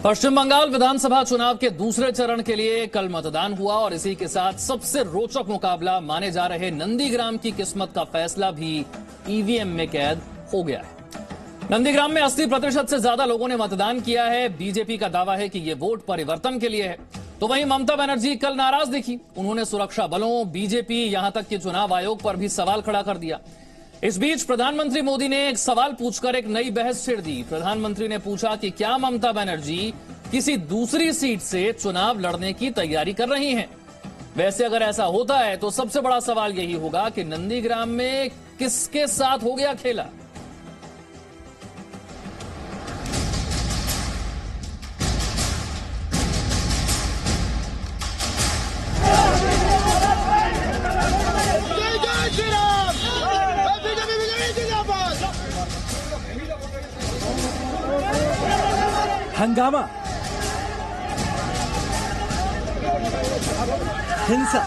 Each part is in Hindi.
पश्चिम बंगाल विधानसभा चुनाव के दूसरे चरण के लिए कल मतदान हुआ और इसी के साथ सबसे रोचक मुकाबला माने जा रहे नंदीग्राम की किस्मत का फैसला भी ईवीएम में कैद हो गया है। नंदीग्राम में 80% से ज्यादा लोगों ने मतदान किया है। बीजेपी का दावा है कि ये वोट परिवर्तन के लिए है, तो वहीं ममता बनर्जी कल नाराज दिखी। उन्होंने सुरक्षा बलों, बीजेपी, यहां तक कि चुनाव आयोग पर भी सवाल खड़ा कर दिया। इस बीच प्रधानमंत्री मोदी ने एक सवाल पूछकर एक नई बहस छेड़ दी। प्रधानमंत्री ने पूछा कि क्या ममता बनर्जी किसी दूसरी सीट से चुनाव लड़ने की तैयारी कर रही हैं। वैसे अगर ऐसा होता है तो सबसे बड़ा सवाल यही होगा कि नंदीग्राम में किसके साथ हो गया खेला। हंगामा, हिंसा,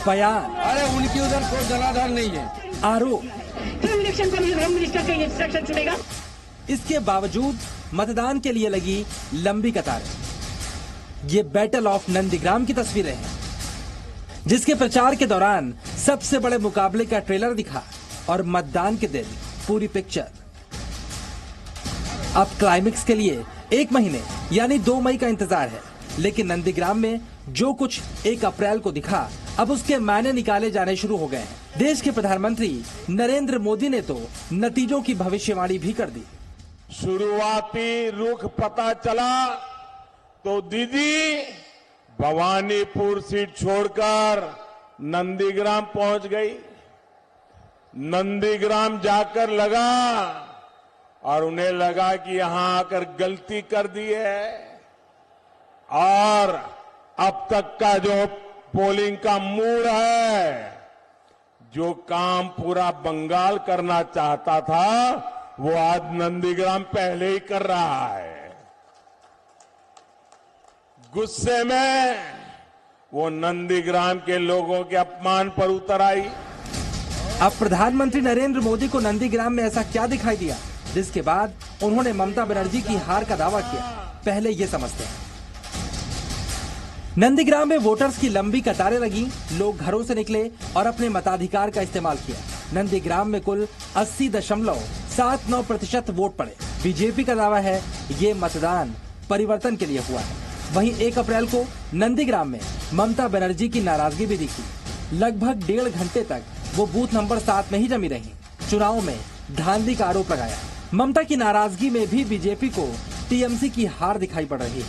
बयान, अरे उनकी उधर कोई जनाधार नहीं है, आरोप। इलेक्शन कमीशन होम मिनिस्टर का इंस्ट्रक्शन चुनेगा। इसके बावजूद मतदान के लिए लगी लंबी कतारें। ये बैटल ऑफ नंदीग्राम की तस्वीरें हैं, जिसके प्रचार के दौरान सबसे बड़े मुकाबले का ट्रेलर दिखा और मतदान के दिन पूरी पिक्चर। अब क्लाइमेक्स के लिए 1 महीने यानी 2 मई का इंतजार है, लेकिन नंदीग्राम में जो कुछ 1 अप्रैल को दिखा, अब उसके मायने निकाले जाने शुरू हो गए हैं। देश के प्रधानमंत्री नरेंद्र मोदी ने तो नतीजों की भविष्यवाणी भी कर दी। शुरुआती रुख पता चला तो दीदी भवानीपुर सीट छोड़कर नंदीग्राम पहुंच गई। नंदीग्राम जाकर लगा और उन्हें लगा कि यहां आकर गलती कर दी है, और अब तक का जो पोलिंग का मूड है, जो काम पूरा बंगाल करना चाहता था, वो आज नंदीग्राम पहले ही कर रहा है। गुस्से में वो नंदीग्राम के लोगों के अपमान पर उतर आई। अब प्रधानमंत्री नरेंद्र मोदी को नंदीग्राम में ऐसा क्या दिखाई दिया जिसके बाद उन्होंने ममता बनर्जी की हार का दावा किया? पहले ये समझते हैं। नंदीग्राम में वोटर्स की लंबी कतारें लगी। लोग घरों से निकले और अपने मताधिकार का इस्तेमाल किया। नंदीग्राम में कुल 80.79% वोट पड़े। बीजेपी का दावा है ये मतदान परिवर्तन के लिए हुआ है। वहीं 1 अप्रैल को नंदीग्राम में ममता बनर्जी की नाराजगी भी दिखी। लगभग 1.5 घंटे तक वो बूथ नंबर 7 में ही जमी रही। चुनाव में धांधली का आरोप लगाया। ममता की नाराजगी में भी बीजेपी को टीएमसी की हार दिखाई पड़ रही है।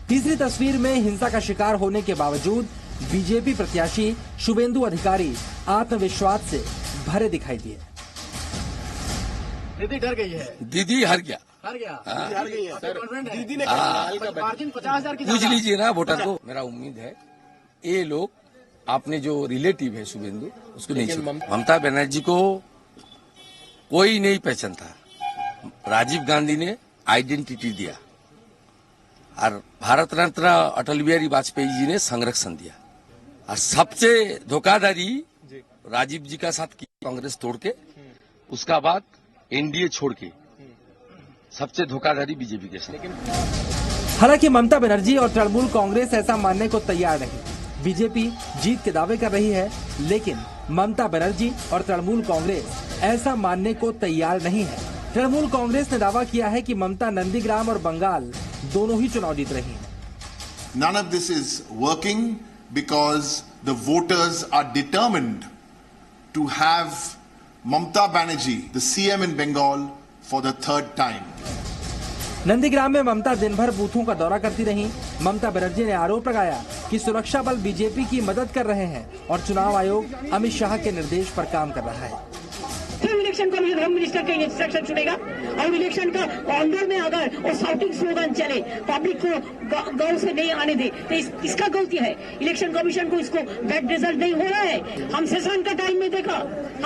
तीसरी तस्वीर में हिंसा का शिकार होने के बावजूद बीजेपी प्रत्याशी शुभेंदु अधिकारी आत्मविश्वास से भरे दिखाई दिए। दीदी डर गई है, दीदी हार गया, हार गई है। दीदी ने मार्जिन 50,000 की पूछ लीजिए ना वोटर को। मेरा उम्मीद है ये लोग आपने जो रिलेटिव है शुभेंदु उसको नहीं छोड़ा। ममता बनर्जी को कोई नहीं पहचानता। राजीव गांधी ने आइडेंटिटी दिया और भारत रत्न अटल बिहारी वाजपेयी जी ने संरक्षण दिया, और सबसे धोखाधड़ी राजीव जी का साथ की कांग्रेस तोड़ के, उसका बाद एनडीए छोड़ के सबसे धोखाधड़ी बीजेपी के साथ। हालांकि ममता बनर्जी और तृणमूल कांग्रेस ऐसा मानने को तैयार नहीं। बीजेपी जीत के दावे कर रही है, लेकिन ममता बनर्जी और तृणमूल कांग्रेस ऐसा मानने को तैयार नहीं है। तृणमूल कांग्रेस ने दावा किया है कि ममता नंदीग्राम और बंगाल दोनों ही चुनाव जीत रही हैं। None of this is working because the voters are determined to have Mamata Banerjee, the CM in Bengal, for the 3rd time. Nandigram में ममता दिन भर बूथों का दौरा करती रहीं। ममता बनर्जी ने आरोप लगाया कि सुरक्षा बल बीजेपी की मदद कर रहे हैं और चुनाव आयोग अमित शाह के निर्देश पर काम कर रहा है। इलेक्शन कमीशन होम मिनिस्टर का इंस्ट्रक्शन चुनेगा, और इलेक्शन का अंदर में अगर वो शाउटिंग स्लोगन चले, पब्लिक को गांव से नहीं आने दे, तो इसका गलती है। इलेक्शन कमीशन को इसको बैड रिजल्ट नहीं हो रहा है। हम सेशन का टाइम में देखा,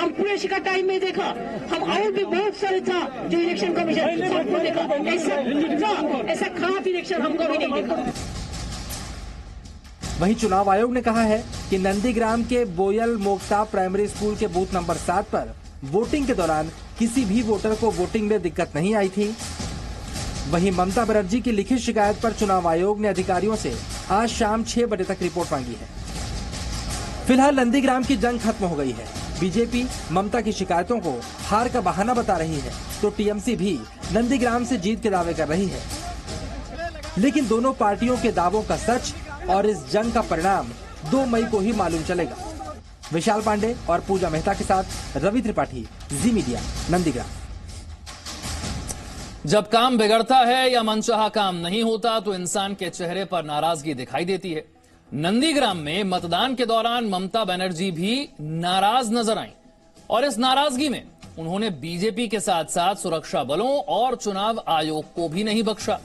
हम पुरेश का टाइम में देखा, हम और भी बहुत सारे था जो इलेक्शन कमीशन सबको देखा। ऐसा खराब इलेक्शन हमको भी नहीं देखा। वहीं चुनाव आयोग ने कहा है कि नंदीग्राम के बोयल मोक्ता प्राइमरी स्कूल के बूथ नंबर 7 पर वोटिंग के दौरान किसी भी वोटर को वोटिंग में दिक्कत नहीं आई थी। वहीं ममता बनर्जी की लिखित शिकायत पर चुनाव आयोग ने अधिकारियों से आज शाम 6 बजे तक रिपोर्ट मांगी है। फिलहाल नंदीग्राम की जंग खत्म हो गई है। बीजेपी ममता की शिकायतों को हार का बहाना बता रही है, तो टीएमसी भी नंदीग्राम से जीत के दावे कर रही है। लेकिन दोनों पार्टियों के दावों का सच और इस जंग का परिणाम 2 मई को ही मालूम चलेगा। विशाल पांडे और पूजा मेहता के साथ रवि त्रिपाठी, जी मीडिया, नंदीग्राम। जब काम बिगड़ता है या मनचाहा काम नहीं होता तो इंसान के चेहरे पर नाराजगी दिखाई देती है। नंदीग्राम में मतदान के दौरान ममता बनर्जी भी नाराज नजर आईं और इस नाराजगी में उन्होंने बीजेपी के साथ साथ सुरक्षा बलों और चुनाव आयोग को भी नहीं बख्शा।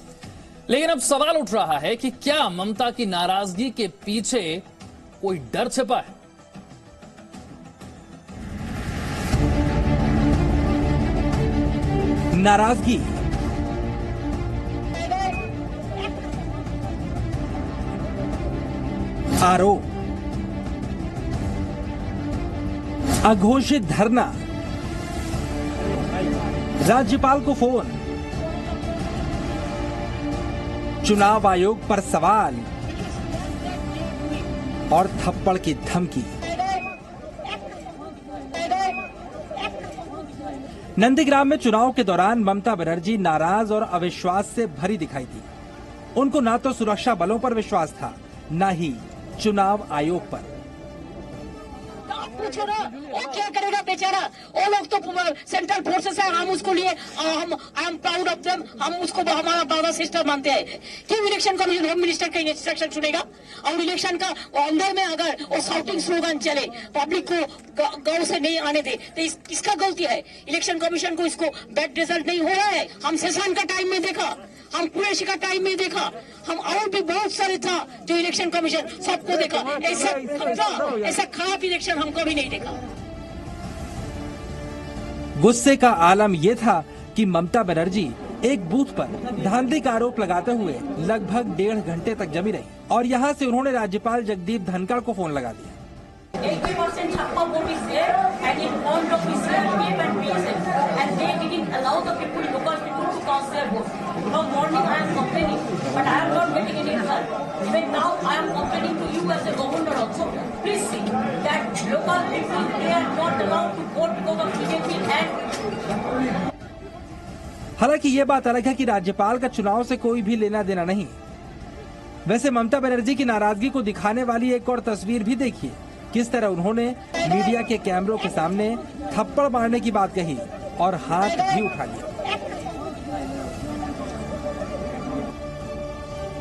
लेकिन अब सवाल उठ रहा है कि क्या ममता की नाराजगी के पीछे कोई डर छिपा है? नाराजगी, आरोप, अघोषित धरना, राज्यपाल को फोन, चुनाव आयोग पर सवाल और थप्पड़ की धमकी। नंदीग्राम में चुनाव के दौरान ममता बनर्जी नाराज और अविश्वास से भरी दिखाई दी। उनको ना तो सुरक्षा बलों पर विश्वास था, न ही चुनाव आयोग पर। पूछो ना वो क्या करेगा बेचारा। वो लोग तो सेंट्रल फोर्सेस है, हम उसको लिए हम I am proud of them, हम उसको हमारा ब्रदर सिस्टर मानते हैं। क्यों इलेक्शन कमीशन होम मिनिस्टर का इंस्ट्रक्शन सुनेगा? और इलेक्शन का अंदर में अगर वो शाउटिंग स्लोगन चले, पब्लिक को गांव से नहीं आने दे, तो इसका गलती है। इलेक्शन कमीशन को इसको बैड रिजल्ट नहीं हो रहा है। हम सेशन का टाइम में देखा, हम कुरैशी का टाइम में देखा, हम और भी बहुत सारे था जो इलेक्शन कमीशन सबको देखा। ऐसा खराब इलेक्शन हम कभी नहीं देखा। गुस्से का आलम यह था कि ममता बनर्जी एक बूथ पर धांधली का आरोप लगाते हुए लगभग 1.5 घंटे तक जमी रही और यहां से उन्होंने राज्यपाल जगदीप धनखड़ को फोन लगा दिया। 80% छापा vote is there and in front of his PF and PSF and they didn't allow the people, local people to cast their vote. From morning I am complaining, but I am not getting any result. Even now I am complaining to you as a governor also. Please see that local people they are not allowed to vote because of BJP and. हालांकि ये बात अलग है कि राज्यपाल का चुनाव से कोई भी लेना देना नहीं। वैसे ममता बनर्जी की नाराजगी को दिखाने वाली एक और तस्वीर भी देखिए, किस तरह उन्होंने मीडिया के कैमरों के सामने थप्पड़ मारने की बात कही और हाथ भी उठा लिया।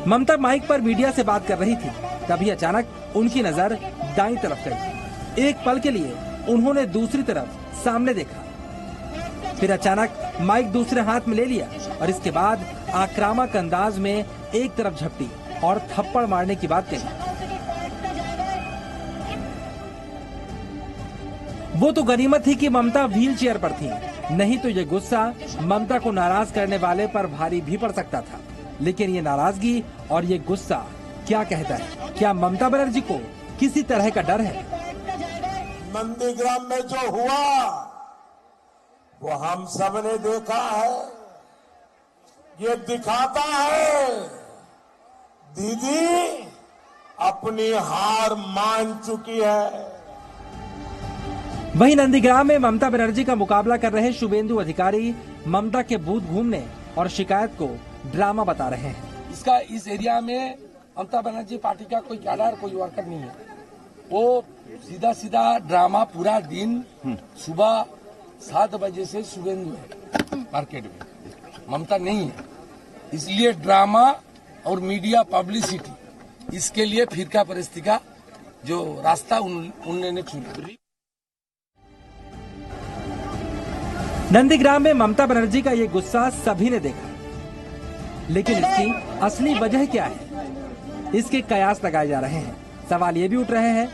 ममता माइक पर मीडिया से बात कर रही थी, तभी अचानक उनकी नजर दाईं तरफ गई। एक पल के लिए उन्होंने दूसरी तरफ सामने देखा, फिर अचानक माइक दूसरे हाथ में ले लिया और इसके बाद आक्रामक अंदाज में एक तरफ झपटी और थप्पड़ मारने की बात कही। वो तो गनीमत थी कि ममता व्हील चेयर पर थी, नहीं तो ये गुस्सा ममता को नाराज करने वाले पर भारी भी पड़ सकता था। लेकिन ये नाराजगी और ये गुस्सा क्या कहता है? क्या ममता बनर्जी को किसी तरह का डर है? नंदीग्राम में जो हुआ वो हम सब ने देखा है। ये दिखाता है दीदी अपनी हार मान चुकी है। वहीं नंदीग्राम में ममता बनर्जी का मुकाबला कर रहे शुभेंदु अधिकारी ममता के बूथ घूमने और शिकायत को ड्रामा बता रहे हैं। इसका इस एरिया में ममता बनर्जी पार्टी का कोई कैडर, कोई वर्कर नहीं है। वो सीधा सीधा ड्रामा पूरा दिन सुबह 7 बजे से शुभेंदु है मार्केट में, ममता नहीं है। इसलिए ड्रामा और मीडिया पब्लिसिटी, इसके लिए फिरका परिस्थिति का जो रास्ता उन्होंने चुना। नंदीग्राम में ममता बनर्जी का ये गुस्सा सभी ने देखा, लेकिन इसकी असली वजह क्या है? इसके कयास लगाए जा रहे हैं। सवाल ये भी उठ रहे हैं,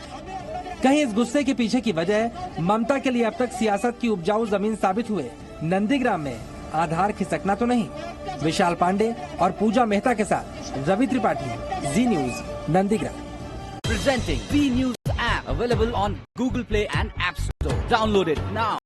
कहीं इस गुस्से के पीछे की वजह ममता के लिए अब तक सियासत की उपजाऊ जमीन साबित हुए नंदीग्राम में आधार खिसकना तो नहीं? विशाल पांडे और पूजा मेहता के साथ Ravi Tripathi, Zee News, Nandigram. Presenting B News app available on Google Play and App Store. Download it now.